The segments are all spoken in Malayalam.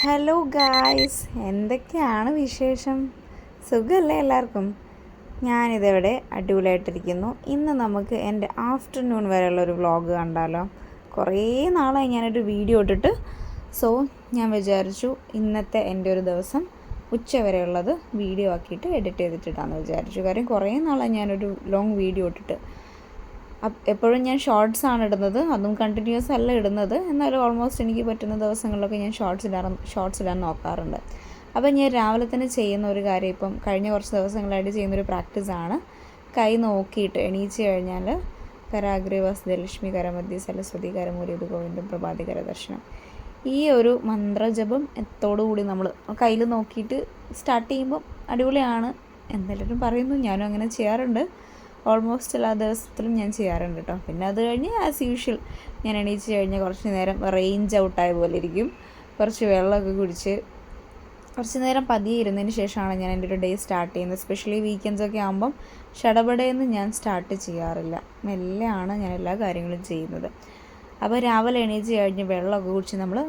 ഹലോ ഗായ്സ്, എന്തൊക്കെയാണ് വിശേഷം? സുഖമല്ലേ എല്ലാവർക്കും? ഞാനിതിവിടെ അടിപൊളിയായിട്ടിരിക്കുന്നു. ഇന്ന് നമുക്ക് എൻ്റെ ആഫ്റ്റർനൂൺ വരെയുള്ളൊരു വ്ളോഗ് കണ്ടാലോ? കുറേ നാളായി ഞാനൊരു വീഡിയോ ഇട്ടിട്ട്. സോ ഞാൻ വിചാരിച്ചു ഇന്നത്തെ എൻ്റെ ഒരു ദിവസം ഉച്ചവരെയുള്ളത് വീഡിയോ ആക്കിയിട്ട് എഡിറ്റ് ചെയ്തിട്ടിട്ടാന്ന് വിചാരിച്ചു. കാര്യം കുറേ നാളായി ഞാനൊരു ലോങ് വീഡിയോ ഇട്ടിട്ട്. എപ്പോഴും ഞാൻ ഷോർട്സാണ് ഇടുന്നത്, അതും കണ്ടിന്യൂസ് അല്ല ഇടുന്നത്. എന്നാലും ഓൾമോസ്റ്റ് എനിക്ക് പറ്റുന്ന ദിവസങ്ങളിലൊക്കെ ഞാൻ ഷോർട്സ് ഇടാൻ നോക്കാറുണ്ട്. അപ്പോൾ ഞാൻ രാവിലെ തന്നെ ചെയ്യുന്ന ഒരു കാര്യം, ഇപ്പം കഴിഞ്ഞ കുറച്ച് ദിവസങ്ങളായിട്ട് ചെയ്യുന്നൊരു പ്രാക്ടീസാണ്. കൈ നോക്കിയിട്ട് എണീച്ച് കഴിഞ്ഞാൽ കരാഗ്രേ വസുദേലക്ഷ്മി കരമധ്യേ സരസ്വതി കരമൂലയത് ഗോവിന്ദം പ്രഭാതി കരദർശനം, ഈ ഒരു മന്ത്രജപം എത്തോടുകൂടി നമ്മൾ കയ്യിൽ നോക്കിയിട്ട് സ്റ്റാർട്ട് ചെയ്യുമ്പോൾ അടിപൊളിയാണ് എന്തെല്ലാവരും പറയുന്നു. ഞാനും അങ്ങനെ ചെയ്യാറുണ്ട്. ഓൾമോസ്റ്റ് എല്ലാ ദിവസത്തിലും ഞാൻ ചെയ്യാറുണ്ട് കേട്ടോ. പിന്നെ അത് കഴിഞ്ഞ് ആസ് യൂഷ്വൽ ഞാൻ എണീച്ച് കഴിഞ്ഞാൽ കുറച്ച് നേരം റേഞ്ച് ഔട്ടായ പോലെ ഇരിക്കും. കുറച്ച് വെള്ളമൊക്കെ കുടിച്ച് കുറച്ച് നേരം പതിയെ ഇരുന്നതിന് ശേഷമാണ് ഞാൻ എൻ്റെ ഒരു ഡേ സ്റ്റാർട്ട് ചെയ്യുന്നത്. എസ്പെഷ്യലി വീക്കെൻഡ്സൊക്കെ ആകുമ്പം ഷടപടയെന്ന് ഞാൻ സ്റ്റാർട്ട് ചെയ്യാറില്ല. മെല്ലെയാണ് ഞാൻ എല്ലാ കാര്യങ്ങളും ചെയ്യുന്നത്. അപ്പോൾ രാവിലെ എണീച്ച് കഴിഞ്ഞ് വെള്ളമൊക്കെ കുടിച്ച് നമ്മൾ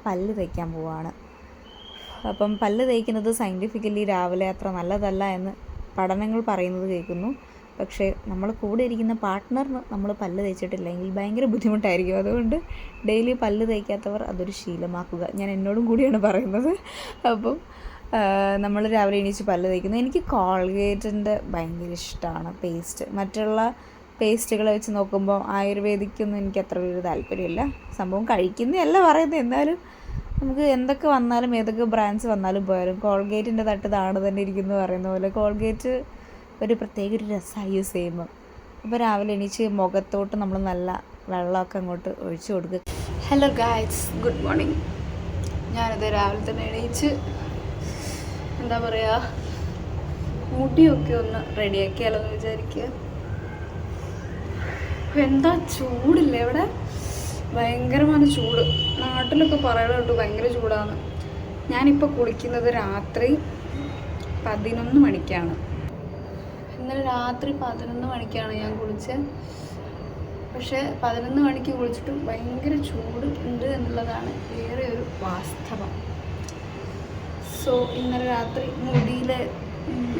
പല്ല് തേക്കാൻ പോവുകയാണ്. അപ്പം പല്ല് തേക്കുന്നത് സയൻറ്റിഫിക്കലി രാവിലെ അത്ര നല്ലതല്ല എന്ന് പഠനങ്ങൾ പറയുന്നത് കേൾക്കുന്നു. പക്ഷേ നമ്മൾ കൂടെ ഇരിക്കുന്ന പാർട്ട്ണറിന് നമ്മൾ പല്ല് തേച്ചിട്ടില്ലെങ്കിൽ ഭയങ്കര ബുദ്ധിമുട്ടായിരിക്കും. അതുകൊണ്ട് ഡെയിലി പല്ല് തേക്കാത്തവർ അതൊരു ശീലമാക്കുക. ഞാൻ എന്നോടും കൂടിയാണ് പറയുന്നത്. അപ്പം നമ്മൾ രാവിലെ എണീച്ച് പല്ല് തേക്കുന്നു. എനിക്ക് കോൾഗേറ്റിൻ്റെ ഭയങ്കര ഇഷ്ടമാണ് പേസ്റ്റ്. മറ്റുള്ള പേസ്റ്റുകളെ വെച്ച് നോക്കുമ്പോൾ ആയുർവേദിക്കൊന്നും എനിക്ക് അത്ര വലിയ താല്പര്യമില്ല. സംഭവം കഴിക്കുന്നതല്ല പറയുന്നത്. എന്നാലും നമുക്ക് എന്തൊക്കെ വന്നാലും ഏതൊക്കെ ബ്രാൻഡ്സ് വന്നാലും പോയാലും കോൾഗേറ്റിൻ്റെ തട്ട് താണ് തന്നെ ഇരിക്കുന്നു പറയുന്ന പോലെ കോൾഗേറ്റ് ഒരു പ്രത്യേക ഒരു രസമായി യൂസ് ചെയ്യുമ്പോൾ. അപ്പോൾ രാവിലെ എണീച്ച് മുഖത്തോട്ട് നമ്മൾ നല്ല വെള്ളമൊക്കെ അങ്ങോട്ട് ഒഴിച്ചു കൊടുക്കുക. Hello guys, good morning. ഞാനത് രാവിലെ തന്നെ എണീച്ച് എന്താ പറയുക, മുടിയൊക്കെ ഒന്ന് റെഡിയാക്കിയാലോ എന്ന് വിചാരിക്കുക. എന്താ ചൂടില്ലേ ഇവിടെ, ഭയങ്കരമായ ചൂട്. നാട്ടിലൊക്കെ പറയുന്നുണ്ട് ഭയങ്കര ചൂടാണ്. ഞാനിപ്പോൾ കുളിക്കുന്നത് രാത്രി 11 മണിക്കാണ്. ഇന്നലെ രാത്രി 11 മണിക്കാണ് ഞാൻ കുളിച്ചത്. പക്ഷേ 11 മണിക്ക് കുളിച്ചിട്ടും ഭയങ്കര ചൂട് ഉണ്ട് എന്നുള്ളതാണ് വേറെ ഒരു വാസ്തവം. സോ ഇന്നലെ രാത്രി മുടിയിൽ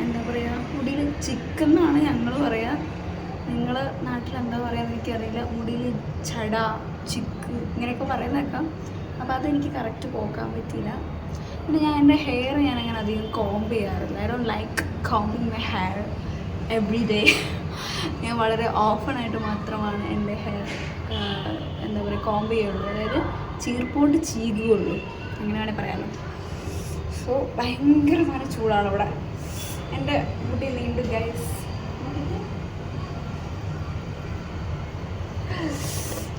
എന്താ പറയുക, മുടിയിൽ ചിക്കെന്നാണ് ഞങ്ങൾ പറയുക. നിങ്ങളെ നാട്ടിൽ എന്താ പറയുക എനിക്കറിയില്ല. മുടിയിൽ ചട, ചിക്ക് ഇങ്ങനെയൊക്കെ പറയുന്നേക്കാം. അപ്പോൾ അതെനിക്ക് കറക്റ്റ് പോക്കാൻ പറ്റിയില്ല. പിന്നെ ഞാൻ എൻ്റെ ഹെയർ ഞാനങ്ങനെ അധികം കോംബ് ചെയ്യാറില്ല. I don't like കോംബിങ് my hair every day. ഞാൻ വളരെ ഓഫണായിട്ട് മാത്രമാണ് എൻ്റെ ഹെയർ എന്താ പറയുക കോംബ് ചെയ്യുള്ളൂ. അതായത് ചീർപ്പോണ്ട് ചീകുകയുള്ളൂ, അങ്ങനെ വേണേൽ പറയാമല്ലോ. സോ ഭയങ്കരമായ ചൂടാണ് ഇവിടെ. എൻ്റെ മുടി നീണ്ടു ഗൈസ്,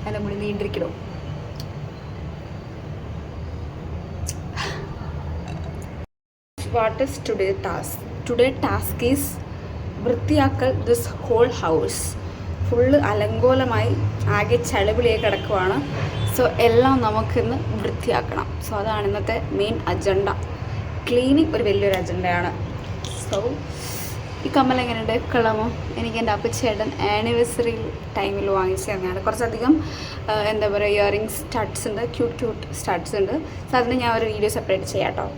എൻ്റെ മുടി നീണ്ടിരിക്കണം. What is today task? Today task is വൃത്തിയാക്കൽ ദിസ് ഹോൾ ഹൗസ്. ഫുള്ള് അലങ്കോലമായി ആകെ ചളിപിളിയായി കിടക്കുവാണ്. സോ എല്ലാം നമുക്കിന്ന് വൃത്തിയാക്കണം. സോ അതാണ് ഇന്നത്തെ മെയിൻ അജണ്ട. ക്ലീനിങ് ഒരു വലിയൊരു അജണ്ടയാണ്. സോ ഈ കമ്മൽ എങ്ങനെയുണ്ട്, കളമോ? എനിക്ക് എൻ്റെ അപ്പച്ചേട്ടൻ ആനിവേഴ്സറി ടൈമിൽ വാങ്ങിച്ചു തന്നെയാണ്. കുറച്ചധികം എന്താ പറയുക ഇയറിങ്സ് സ്റ്റഡ്സ് ഉണ്ട്, ക്യൂട്ട് സ്റ്റഡ്സ് ഉണ്ട്. സോ അതിന് ഞാൻ ഒരു വീഡിയോ സെപ്പറേറ്റ് ചെയ്യാം കേട്ടോ.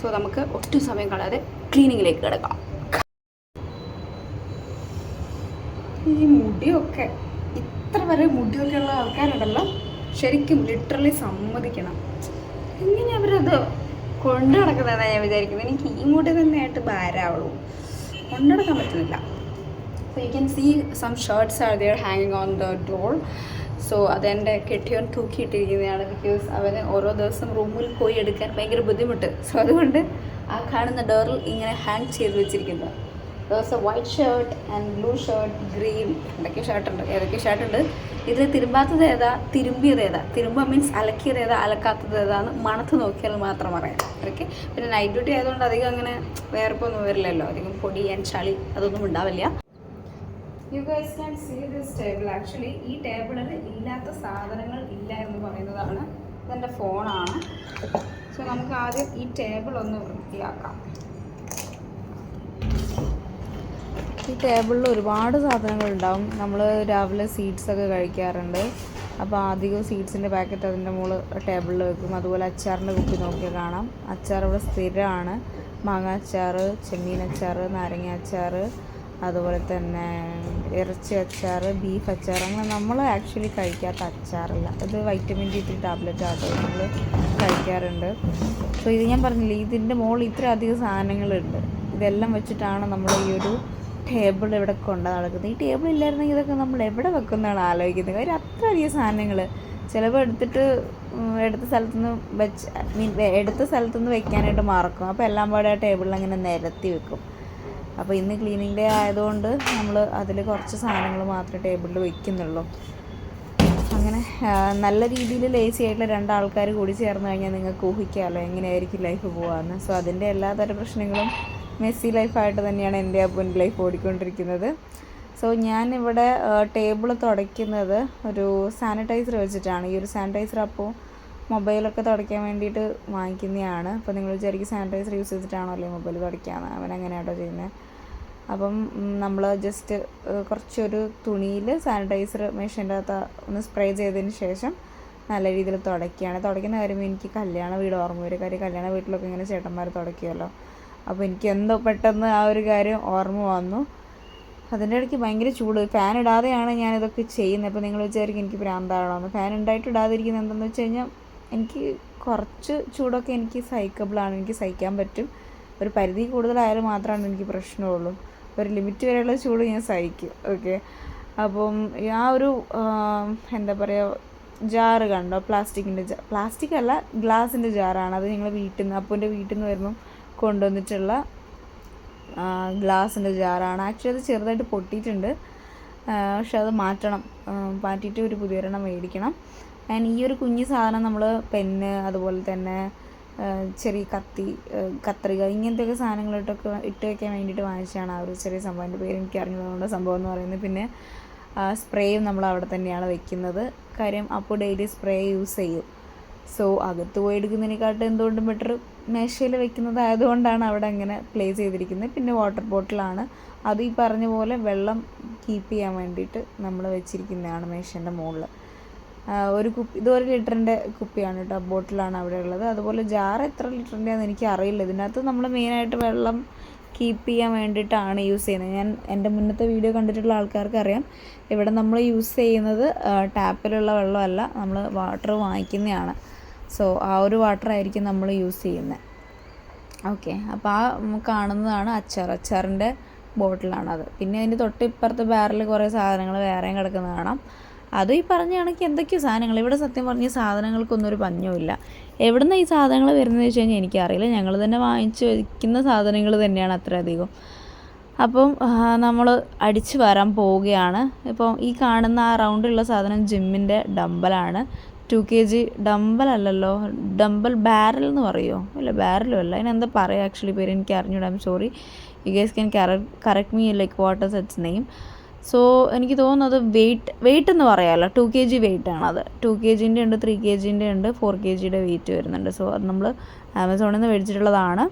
സോ നമുക്ക് ഒട്ടും സമയം കളയാതെ ക്ലീനിങ്ങിലേക്ക് കിടക്കാം. ഈ മുടിയൊക്കെ ഇത്ര വരെ മുടിയൊക്കെ ഉള്ള ആൾക്കാരുണ്ടല്ലോ, ശരിക്കും ലിറ്ററലി സമ്മതിക്കണം. എങ്ങനെ അവരത് കൊണ്ടു നടക്കുന്നതെന്നാണ് ഞാൻ വിചാരിക്കുന്നത്. എനിക്ക് ഈ മുടി തന്നെയായിട്ട് ഭാരമാവുള്ളൂ, കൊണ്ടു നടക്കാൻ പറ്റുന്നില്ല. So you can see some shirts are there ഹാങ്ങിങ് ഓൺ ദ ഡോർ. സോ അതെൻ്റെ കെട്ടിയോൻ തൂക്കിയിട്ടിരിക്കുന്നതാണ്. ബിക്കോസ് അവന് ഓരോ ദിവസം റൂമിൽ പോയി എടുക്കാൻ ഭയങ്കര ബുദ്ധിമുട്ട്. സോ അതുകൊണ്ട് ആ കാണുന്ന ഡോറിൽ ഇങ്ങനെ ഹാങ് ചെയ്ത് വെച്ചിരിക്കുന്നത്. Those A white shirt and blue shirt, green, ഏതൊക്കെ ഷർട്ടുണ്ട്. ഇതിൽ തിരുമ്പാത്തത് ഏതാ, തിരുമ്പിയത് ഏതാ? തിരുമ്പ മീൻസ് അലക്കിയത് ഏതാ, അലക്കാത്തത് ഏതാന്ന് മണത്ത് നോക്കിയാൽ മാത്രം അറിയാം. ഓക്കെ. പിന്നെ നൈറ്റ് ഡ്യൂട്ടി ആയതുകൊണ്ട് അധികം അങ്ങനെ വേർപ്പൊന്നും വരില്ലല്ലോ, അധികം പൊടി ആൻഡ് ചളി അതൊന്നും ഉണ്ടാവില്ല. You guys can see this table. Actually ഈ ടേബിളിൽ ഇല്ലാത്ത സാധനങ്ങൾ ഇല്ല എന്ന് പറയുന്നതാണ്. ഇതെൻ്റെ ഫോണാണ്. സോ നമുക്ക് ആദ്യം ഈ ടേബിൾ ഒന്ന് വൃത്തിയാക്കാം. ഈ ടേബിളിൽ ഒരുപാട് സാധനങ്ങളുണ്ടാവും. നമ്മൾ രാവിലെ സീഡ്സൊക്കെ കഴിക്കാറുണ്ട്. അപ്പോൾ അധികം സീഡ്സിൻ്റെ പാക്കറ്റ് അതിൻ്റെ മുകളിൽ ടേബിളിൽ വെക്കും. അതുപോലെ അച്ചാറിൻ്റെ കുപ്പി നോക്കിയാൽ കാണാം. അച്ചാർ ഇവിടെ സ്ഥിരമാണ്. മാങ്ങ അച്ചാർ, ചെമ്മീൻ അച്ചാർ, നാരങ്ങ അച്ചാർ, അതുപോലെ തന്നെ ഇറച്ചി അച്ചാർ, ബീഫ് അച്ചാർ, അങ്ങനെ നമ്മൾ ആക്ച്വലി കഴിക്കാത്ത അച്ചാറില്ല. ഇത് വൈറ്റമിൻ D3 ടാബ്ലറ്റ് ആട്ടോ നമ്മൾ കഴിക്കാറുണ്ട്. സോ ഇത് ഞാൻ പറഞ്ഞില്ലേ, ഇതിൻ്റെ മുകളിൽ ഇത്ര അധികം സാധനങ്ങളുണ്ട്. ഇതെല്ലാം വെച്ചിട്ടാണ് നമ്മൾ ഈ ഒരു ടേബിൾ ഇവിടെ കൊണ്ട് നടക്കുന്നത്. ഈ ടേബിൾ ഇല്ലായിരുന്നെങ്കിൽ ഇതൊക്കെ നമ്മൾ എവിടെ വെക്കുന്നതാണ് ആലോചിക്കുന്നത്. കാര്യം അത്രയധികം സാധനങ്ങൾ ചിലപ്പോൾ എടുത്ത സ്ഥലത്തുനിന്ന് എടുത്ത സ്ഥലത്തുനിന്ന് വെക്കാനായിട്ട് മറക്കും. അപ്പോൾ എല്ലാം പാടെ ആ ടേബിളിൽ അങ്ങനെ നിരത്തി വെക്കും. അപ്പോൾ ഇന്ന് ക്ലീനിങ് ഡേ ആയതുകൊണ്ട് നമ്മൾ അതിൽ കുറച്ച് സാധനങ്ങൾ മാത്രമേ ടേബിളിൽ വെക്കുന്നുള്ളൂ. അങ്ങനെ നല്ല രീതിയിൽ ലേസി ആയിട്ടുള്ള രണ്ടാൾക്കാർ കൂടി ചേർന്ന് കഴിഞ്ഞാൽ നിങ്ങൾക്ക് ഊഹിക്കാമല്ലോ എങ്ങനെയായിരിക്കും ലൈഫ് പോകാമെന്ന്. സോ അതിൻ്റെ എല്ലാതര പ്രശ്നങ്ങളും മെസ്സി ലൈഫായിട്ട് തന്നെയാണ് എൻ്റെ അപ്പൻ്റെ ലൈഫ് ഓടിക്കൊണ്ടിരിക്കുന്നത്. സോ ഞാനിവിടെ ടേബിൾ തുടയ്ക്കുന്നത് ഒരു സാനിറ്റൈസർ വെച്ചിട്ടാണ്. ഈ ഒരു സാനിറ്റൈസർ അപ്പോൾ മൊബൈലൊക്കെ തുടയ്ക്കാൻ വേണ്ടിയിട്ട് വാങ്ങിക്കുന്നതാണ്. അപ്പോൾ നിങ്ങൾ വിചാരിക്കും സാനിറ്റൈസർ യൂസ് ചെയ്തിട്ടാണോ അല്ലേ മൊബൈൽ തുടയ്ക്കാമെന്ന്. അവനങ്ങനെയാട്ടോ ചെയ്യുന്നത്. അപ്പം നമ്മൾ ജസ്റ്റ് കുറച്ചൊരു തുണിയിൽ സാനിറ്റൈസർ മെഷീൻ്റെ അകത്ത് ഒന്ന് സ്പ്രേ ചെയ്തതിന് ശേഷം നല്ല രീതിയിൽ തുടയ്ക്കുകയാണ്. തുടയ്ക്കുന്ന കാര്യം എനിക്ക് കല്യാണ വീട് ഓർമ്മ വരും. കാര്യം കല്യാണ വീട്ടിലൊക്കെ ഇങ്ങനെ ചേട്ടന്മാർ തുടയ്ക്കുമല്ലോ. അപ്പോൾ എനിക്ക് എന്തോ പെട്ടെന്ന് ആ ഒരു കാര്യം ഓർമ്മ വന്നു. അതിൻ്റെ ഇടയ്ക്ക് ഭയങ്കര ചൂട്, ഫാൻ ഇടാതെയാണ് ഞാനിതൊക്കെ ചെയ്യുന്നത്. അപ്പോൾ നിങ്ങൾ വിചാരിക്കും എനിക്ക് ഭ്രാന്താണോ. ഫാൻ ഉണ്ടായിട്ട് ഇടാതിരിക്കുന്നത് എന്താണെന്ന് വെച്ച് കഴിഞ്ഞാൽ എനിക്ക് കുറച്ച് ചൂടൊക്കെ എനിക്ക് സഹിക്കബിളാണ്, എനിക്ക് സഹിക്കാൻ പറ്റും. ഒരു പരിധി കൂടുതലായാലും മാത്രമാണ് എനിക്ക് പ്രശ്നമുള്ളൂ. ഒരു ലിമിറ്റ് വരെയുള്ള ചൂട് ഞാൻ സഹിക്കും. ഓക്കെ, അപ്പം ആ ഒരു എന്താ പറയുക, ജാറ് കണ്ടോ, പ്ലാസ്റ്റിക് അല്ല ഗ്ലാസിൻ്റെ ജാറാണ്. അത് ഞങ്ങൾ വീട്ടിൽ നിന്ന് അപ്പൻ്റെ വീട്ടിൽ നിന്ന് വരുമ്പം കൊണ്ടുവന്നിട്ടുള്ള ഗ്ലാസിൻ്റെ ജാറാണ്. ആക്ച്വലി അത് ചെറുതായിട്ട് പൊട്ടിയിട്ടുണ്ട്. പക്ഷെ അത് മാറ്റിയിട്ട് ഒരു പുതിയൊരെണ്ണം മേടിക്കണം. ആൻഡ് ഈ ഒരു കുഞ്ഞു സാധനം നമ്മൾ പെന്ന്, അതുപോലെ തന്നെ ചെറിയ കത്രിക, ഇങ്ങനത്തെയൊക്കെ സാധനങ്ങളിട്ടൊക്കെ ഇട്ട് വയ്ക്കാൻ വേണ്ടിയിട്ട് വാങ്ങിച്ചതാണ് ആ ഒരു ചെറിയ സംഭവം. എൻ്റെ പേര് എനിക്ക് അറിഞ്ഞതുകൊണ്ട് സംഭവം എന്ന് പറയുന്നത്. പിന്നെ സ്പ്രേയും നമ്മൾ അവിടെ തന്നെയാണ് വെക്കുന്നത്. കാര്യം അപ്പോൾ ഡെയിലി സ്പ്രേ യൂസ് ചെയ്യും. സോ അകത്ത് പോയി എടുക്കുന്നതിനെക്കാട്ടും എന്തുകൊണ്ടും ബെറ്റർ മേശയിൽ വെക്കുന്നതായതുകൊണ്ടാണ് അവിടെ അങ്ങനെ പ്ലേസ് ചെയ്തിരിക്കുന്നത്. പിന്നെ വാട്ടർ ബോട്ടിലാണ്, അത് ഈ പറഞ്ഞ പോലെ വെള്ളം കീപ്പ് ചെയ്യാൻ വേണ്ടിയിട്ട് നമ്മൾ വെച്ചിരിക്കുന്നതാണ് മേശേൻ്റെ മുകളിൽ. ഒരു കുപ്പി, ഇത് 1 ലിറ്ററിൻ്റെ കുപ്പിയാണ് കേട്ടോ, ബോട്ടിലാണ് അവിടെ ഉള്ളത്. അതുപോലെ ജാർ എത്ര ലിറ്ററിൻ്റെയാണെന്ന് എനിക്ക് അറിയില്ല. ഇതിനകത്ത് നമ്മൾ മെയിനായിട്ട് വെള്ളം കീപ്പ് ചെയ്യാൻ വേണ്ടിയിട്ടാണ് യൂസ് ചെയ്യുന്നത്. ഞാൻ എൻ്റെ മുന്നത്തെ വീഡിയോ കണ്ടിട്ടുള്ള ആൾക്കാർക്ക് അറിയാം, ഇവിടെ നമ്മൾ യൂസ് ചെയ്യുന്നത് ടാപ്പിലുള്ള വെള്ളമല്ല, നമ്മൾ വാട്ടർ വാങ്ങിക്കുന്നതാണ്. സോ ആ ഒരു വാട്ടർ ആയിരിക്കും നമ്മൾ യൂസ് ചെയ്യുന്നത്. ഓക്കെ, അപ്പോൾ ആ കാണുന്നതാണ് അച്ചാറിൻ്റെ ബോട്ടിലാണത്. പിന്നെ അതിൻ്റെ തൊട്ടിപ്പുറത്ത് ബാരൽ കുറേ സാധനങ്ങൾ വേറെയും കിടക്കുന്ന കാണാം. അതും ഈ പറഞ്ഞ കണക്ക് എന്തൊക്കെയോ സാധനങ്ങൾ. ഇവിടെ സത്യം പറഞ്ഞ സാധനങ്ങൾക്കൊന്നും ഒരു പഞ്ഞവുമില്ല. എവിടെ നിന്ന് ഈ സാധനങ്ങൾ വരുന്നതെന്ന് വെച്ച് കഴിഞ്ഞാൽ എനിക്കറിയില്ല. ഞങ്ങൾ തന്നെ വാങ്ങിച്ച് വയ്ക്കുന്ന സാധനങ്ങൾ തന്നെയാണ് അത്രയധികം. അപ്പം നമ്മൾ അടിച്ച് വരാൻ പോവുകയാണ്. ഇപ്പം ഈ കാണുന്ന ആ റൗണ്ടുള്ള സാധനം ജിമ്മിൻ്റെ ഡമ്പലാണ്. 2 kg ഡമ്പലല്ലല്ലോ, ബാരൽ എന്ന് പറയുമോ? ഇല്ല, ബാരലും അല്ല, അതിനെന്താ പറയുക ആക്ച്വലി പേര് എനിക്ക് അറിഞ്ഞൂടാ. I'm sorry, U guys can correct me like what is it's name. So എനിക്ക് തോന്നുന്നത് വെയിറ്റ് എന്ന് പറയാമല്ലോ, 2 kg വെയിറ്റാണത്. 2 kgൻ്റെ ഉണ്ട്, 3 kgൻ്റെ ഉണ്ട്, 4 kgയുടെ വെയിറ്റ് വരുന്നുണ്ട്. സോ അത് നമ്മൾ ആമസോണിൽ നിന്ന് മേടിച്ചിട്ടുള്ളതാണ്.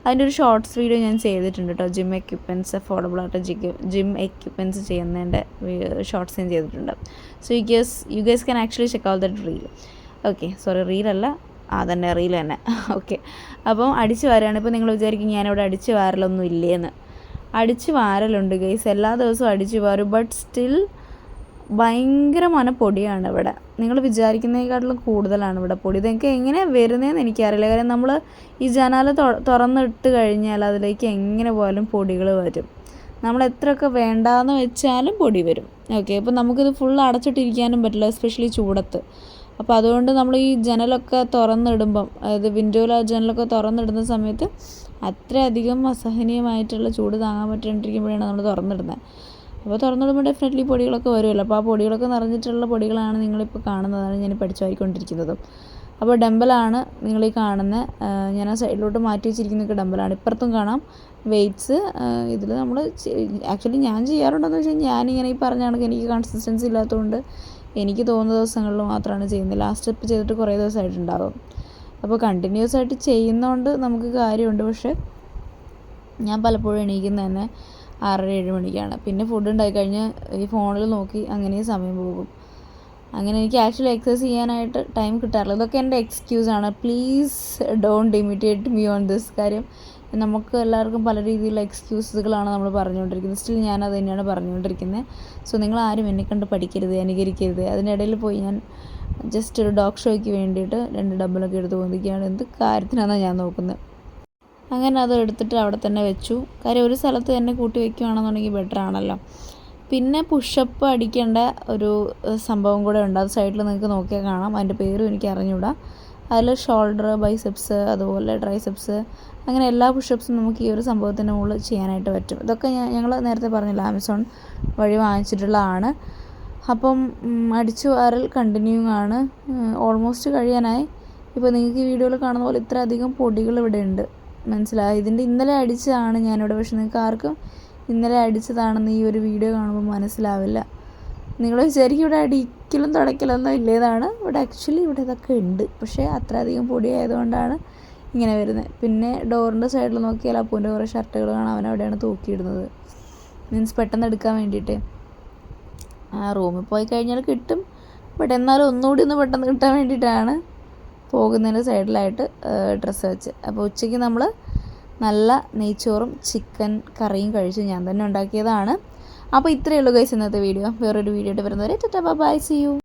അതിൻ്റെ ഒരു ഷോർട്സ് വീഡിയോ ഞാൻ ചെയ്തിട്ടുണ്ട് കേട്ടോ. ജിം എക്യുപ്മെൻറ്റ്സ്, അഫോർഡബിൾ ആയിട്ട് ജിം എക്യുപ്മെൻറ്റ്സ് ചെയ്യുന്നതിൻ്റെ ഷോർട്സ് ഞാൻ ചെയ്തിട്ടുണ്ട്. So you guys can actually check out that reel. Okay, sorry, റീലല്ല, തന്നെ റീൽ തന്നെ. ഓക്കെ, അപ്പം അടിച്ച് വാരുകയാണ്. ഇപ്പോൾ നിങ്ങൾ വിചാരിക്കും ഞാനിവിടെ അടിച്ച് വാരലൊന്നും ഇല്ലേന്ന്. അടിച്ച് വാരലുണ്ട് ഗൈസ്, എല്ലാ ദിവസവും അടിച്ച് വാരും. ബട്ട് സ്റ്റിൽ ഭയങ്കരமான പൊടിയാണ് ഇവിടെ. നിങ്ങൾ വിചാരിക്കുന്നതിനേക്കാട്ടിലും കൂടുതലാണ് ഇവിടെ പൊടി. ഇതൊക്കെ എങ്ങനെ വരുന്നതെന്ന് എനിക്കറിയില്ല. കാര്യം നമ്മൾ ഈ ജനാല തുറന്നിട്ട് കഴിഞ്ഞാൽ അതിലേക്ക് എങ്ങനെ പോയാലും പൊടികൾ വരും. നമ്മൾ എത്രയൊക്കെ വേണ്ടാന്ന് വെച്ചാലും പൊടി വരും. ഓക്കെ, അപ്പോൾ നമുക്കിത് ഫുൾ അടച്ചിട്ടിരിക്കാനും പറ്റില്ല, എസ്പെഷ്യലി ചൂടത്ത്. അപ്പോൾ അതുകൊണ്ട് നമ്മൾ ഈ ജനലൊക്കെ തുറന്നിടുമ്പം, അതായത് വിൻഡോയിൽ ജനലൊക്കെ തുറന്നിടുന്ന സമയത്ത് അത്രയധികം അസഹനീയമായിട്ടുള്ള ചൂട് താങ്ങാൻ പറ്റാണ്ടിരിക്കുമ്പോഴാണ് നമ്മൾ തുറന്നിടുന്നത്. അപ്പോൾ തുറന്നിടുമ്പോൾ ഡെഫിനറ്റ്ലി പൊടികളൊക്കെ വരുമല്ലോ. അപ്പോൾ ആ പൊടികളൊക്കെ നിറഞ്ഞിട്ടുള്ള പൊടികളാണ് നിങ്ങളിപ്പോൾ കാണുന്നതാണ് ഞാൻ പഠിച്ചുപോയിക്കൊണ്ടിരിക്കുന്നതും. അപ്പോൾ ഡമ്പലാണ് നിങ്ങളീ കാണുന്ന, ഞാൻ ആ സൈഡിലോട്ട് മാറ്റി വെച്ചിരിക്കുന്നതൊക്കെ ഡമ്പലാണ്. ഇപ്പുറത്തും കാണാം വെയ്റ്റ്സ്. ഇതിൽ നമ്മൾ ആക്ച്വലി ഞാൻ ചെയ്യാറുണ്ടെന്ന് വെച്ചാൽ ഞാനിങ്ങനെ ഈ പറഞ്ഞ കണക്ക് എനിക്ക് കൺസിസ്റ്റൻസി ഇല്ലാത്തതുകൊണ്ട് എനിക്ക് തോന്നുന്ന ദിവസങ്ങളിൽ മാത്രമാണ് ചെയ്യുന്നത്. ലാസ്റ്റ് സ്റ്റെപ്പ് ചെയ്തിട്ട് കുറേ ദിവസമായിട്ടുണ്ടാകും. അപ്പോൾ കണ്ടിന്യൂസ് ആയിട്ട് ചെയ്യുന്നതുകൊണ്ട് നമുക്ക് കാര്യമുണ്ട്. പക്ഷേ ഞാൻ പലപ്പോഴും എണീക്കുന്നത് തന്നെ 6:30-7 മണിക്കാണ്. പിന്നെ ഫുഡ് ഉണ്ടാക്കി കഴിഞ്ഞ് ഈ ഫോണിൽ നോക്കി അങ്ങനെ സമയം പോകും. അങ്ങനെ എനിക്ക് ആക്ച്വലി എക്സസൈസ് ചെയ്യാനായിട്ട് ടൈം കിട്ടാറില്ല. ഇതൊക്കെ എൻ്റെ എക്സ്ക്യൂസാണ്. Please don't imitate me on this കാര്യം. നമുക്ക് എല്ലാവർക്കും പല രീതിയിലുള്ള എക്സ്ക്യൂസുകളാണ് നമ്മൾ പറഞ്ഞുകൊണ്ടിരിക്കുന്നത്. സ്റ്റിൽ ഞാനത് തന്നെയാണ് പറഞ്ഞുകൊണ്ടിരിക്കുന്നത്. സോ നിങ്ങളാരും എന്നെ കണ്ട് പഠിക്കരുത്, അനുകരിക്കരുത്. അതിനിടയിൽ പോയി ഞാൻ ജസ്റ്റ് ഒരു ഡോഗ് ഷോയ്ക്ക് വേണ്ടിയിട്ട് 2 ഡബിളൊക്കെ എടുത്ത് പൊന്തിക്കുകയാണ്. എന്ത് കാര്യത്തിനാണെന്നാണ് ഞാൻ നോക്കുന്നത്. അങ്ങനെ അത് എടുത്തിട്ട് അവിടെ തന്നെ വെച്ചു. കാര്യം ഒരു സ്ഥലത്ത് തന്നെ കൂട്ടി വയ്ക്കുകയാണെന്നുണ്ടെങ്കിൽ ബെറ്റർ ആണല്ലോ. പിന്നെ പുഷപ്പ് അടിക്കേണ്ട ഒരു സംഭവം കൂടെ ഉണ്ട്. അത് സൈഡിൽ നിങ്ങൾക്ക് നോക്കിയാൽ കാണാം. അതിൻ്റെ പേരും എനിക്ക് അറിഞ്ഞൂടാ. അതിൽ ഷോൾഡർ, ബൈസെപ്സ്, അതുപോലെ ട്രൈസെപ്സ്, അങ്ങനെ എല്ലാ പുഷപ്സും നമുക്ക് ഈ ഒരു സംഭവത്തിൻ്റെ മുകളിൽ ചെയ്യാനായിട്ട് പറ്റും. ഇതൊക്കെ ഞങ്ങൾ നേരത്തെ പറഞ്ഞില്ല, ആമസോൺ വഴി വാങ്ങിച്ചിട്ടുള്ളതാണ്. അപ്പം അടിച്ചു വാരൽ കണ്ടിന്യൂയിങ് ആണ്. ഓൾമോസ്റ്റ് കഴിയാനായി. ഇപ്പോൾ നിങ്ങൾക്ക് ഈ വീഡിയോയിൽ കാണുന്ന പോലെ ഇത്രയധികം പൊടികൾ ഇവിടെ ഉണ്ട്, മനസ്സിലായി. ഇതിൻ്റെ ഇന്നലെ അടിച്ചതാണ് ഞാനിവിടെ. പക്ഷെ നിങ്ങൾക്ക് ആർക്കും ഇന്നലെ അടിച്ചതാണെന്ന് ഈ ഒരു വീഡിയോ കാണുമ്പോൾ മനസ്സിലാവില്ല. നിങ്ങൾ വിചാരിക്കും ഇവിടെ അടിക്കലും തുടയ്ക്കലൊന്നും ഇല്ലേതാണ്. ഇവിടെ ആക്ച്വലി ഇവിടെ ഇതൊക്കെ ഉണ്ട്. പക്ഷേ അത്രയധികം പൊടി ആയതുകൊണ്ടാണ് ഇങ്ങനെ വരുന്നത്. പിന്നെ ഡോറിൻ്റെ സൈഡിൽ നോക്കിയാൽ അപ്പൂൻ്റെ കുറേ ഷർട്ടുകൾ കാണാം. അവനവിടെയാണ് തൂക്കിയിടുന്നത്. മീൻസ് പെട്ടെന്ന് എടുക്കാൻ വേണ്ടിയിട്ട്. റൂമിൽ പോയി കഴിഞ്ഞാൽ കിട്ടും. ബട്ട് എന്നാലും ഒന്നുകൂടി ഒന്ന് പെട്ടെന്ന് കിട്ടാൻ വേണ്ടിയിട്ടാണ് പോകുന്നതിൻ്റെ സൈഡിലായിട്ട് ഡ്രസ്സ് വെച്ച്. അപ്പോൾ ഉച്ചയ്ക്ക് നമ്മൾ നല്ല നെയ്ച്ചോറും ചിക്കൻ കറിയും കഴിച്ചു. ഞാൻ തന്നെ ഉണ്ടാക്കിയതാണ്. അപ്പോൾ ഇത്രയേ ഉള്ളൂ ഗൈസ് ഇന്നത്തെ വീഡിയോ. വേറൊരു വീഡിയോ ആയിട്ട് വരുന്നവരെ ടാറ്റാ ബൈ, സീ യു.